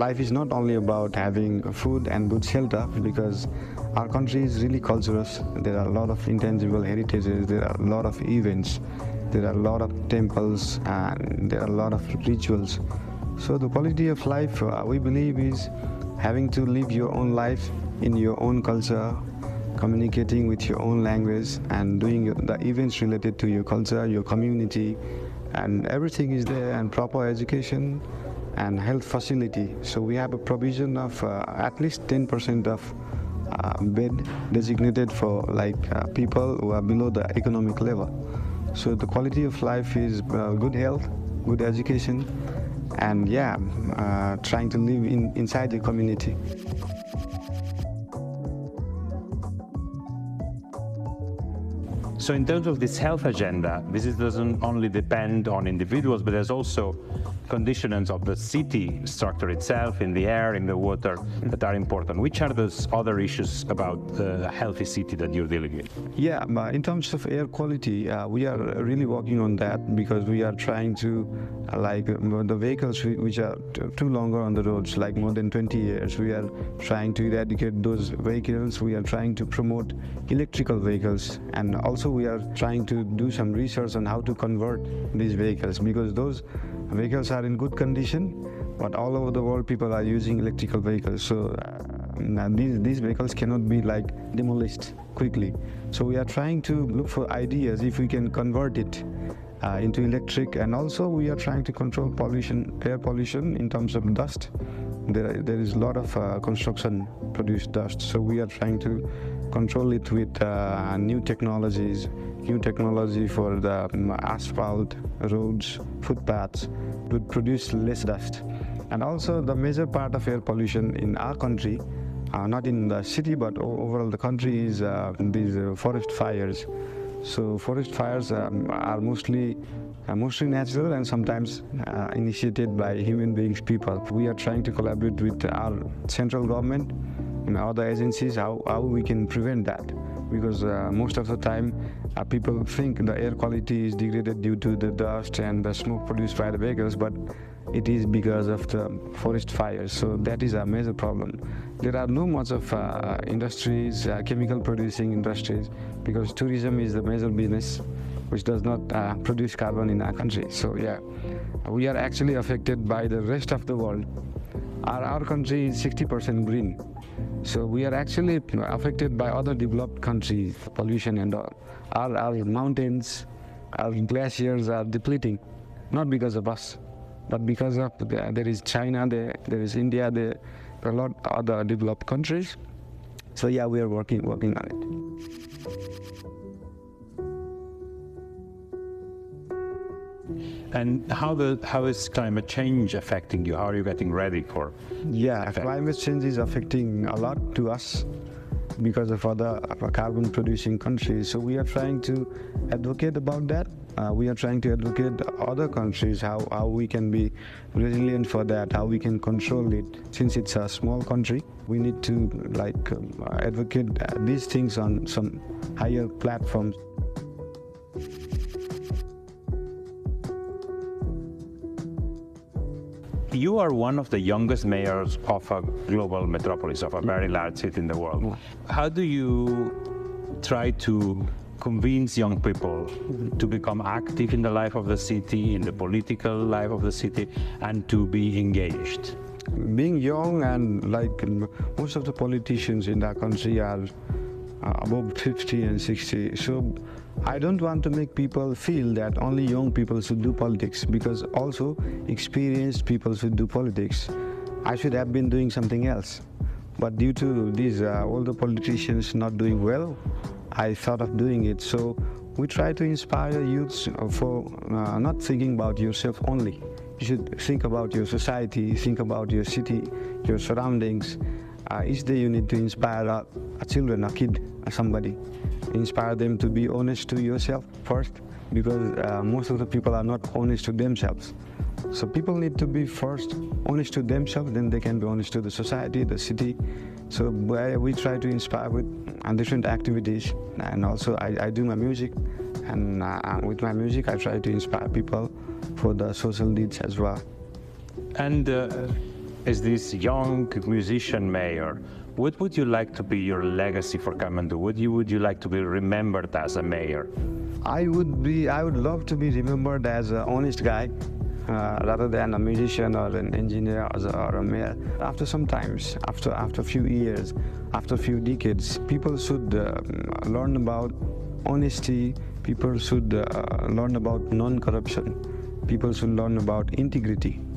life is not only about having food and good shelter, because our country is really culturous. There are a lot of intangible heritages, there are a lot of events, there are a lot of temples, and there are a lot of rituals. So the quality of life, we believe, is having to live your own life in your own culture, communicating with your own language, and doing the events related to your culture, your community, and everything is there, and proper education and health facility. So we have a provision of at least 10% of bed designated for people who are below the economic level. So the quality of life is good health, good education, and trying to live inside the community. So in terms of this health agenda, this doesn't only depend on individuals, but there's also conditions of the city structure itself, in the air, in the water, that are important. Which are those other issues about a healthy city that you're dealing with? Yeah, in terms of air quality, we are really working on that, because we are trying to, the vehicles which are too longer on the roads, like more than 20 years, we are trying to eradicate those vehicles. We are trying to promote electrical vehicles, and also we are trying to do some research on how to convert these vehicles, because those vehicles are in good condition, but all over the world people are using electrical vehicles. So these vehicles cannot be demolished quickly. So we are trying to look for ideas if we can convert it into electric, and also we are trying to control pollution, air pollution in terms of dust. There is a lot of construction produced dust, so we are trying to control it with new technology for the asphalt, roads, footpaths, to produce less dust. And also the major part of air pollution in our country, not in the city but overall the country, is these forest fires. So forest fires are mostly natural and sometimes initiated by human beings, people. We are trying to collaborate with our central government and other agencies how we can prevent that, because most of the time people think the air quality is degraded due to the dust and the smoke produced by the vehicles, but it is because of the forest fires. So that is a major problem. There are no much of industries, chemical producing industries, because tourism is the major business which does not produce carbon in our country. So we are actually affected by the rest of the world. Our country is 60% green. So we are actually affected by other developed countries, pollution and all. Our mountains, our glaciers are depleting, not because of us, but because of there is China, there is India, there are a lot of other developed countries. So we are working on it. And how is climate change affecting you? How are you getting ready for? Climate change is affecting a lot to us because of other carbon producing countries. So we are trying to advocate about that. We are trying to advocate other countries how we can be resilient for that, how we can control it. Since it's a small country, we need to advocate these things on some higher platforms. You are one of the youngest mayors of a global metropolis, of a very large city in the world. How do you try to convince young people to become active in the life of the city, in the political life of the city, and to be engaged? Being young, and most of the politicians in our country are above 50 and 60. So I don't want to make people feel that only young people should do politics, because also experienced people should do politics. I should have been doing something else. But due to these older politicians not doing well, I thought of doing it. So we try to inspire youths for not thinking about yourself only. You should think about your society, think about your city, your surroundings. Each day you need to inspire a children, a kid, somebody. Inspire them to be honest to yourself first, because most of the people are not honest to themselves. So people need to be first honest to themselves, then they can be honest to the society, the city. So we try to inspire with different activities, and also I do my music, and with my music I try to inspire people for the social needs as well. And as this young musician mayor, what would you like to be your legacy for Kathmandu? Would you like to be remembered as a mayor? I would love to be remembered as an honest guy, rather than a musician or an engineer or a mayor. After some times, after a few years, after a few decades, people should learn about honesty. People should learn about non-corruption. People should learn about integrity.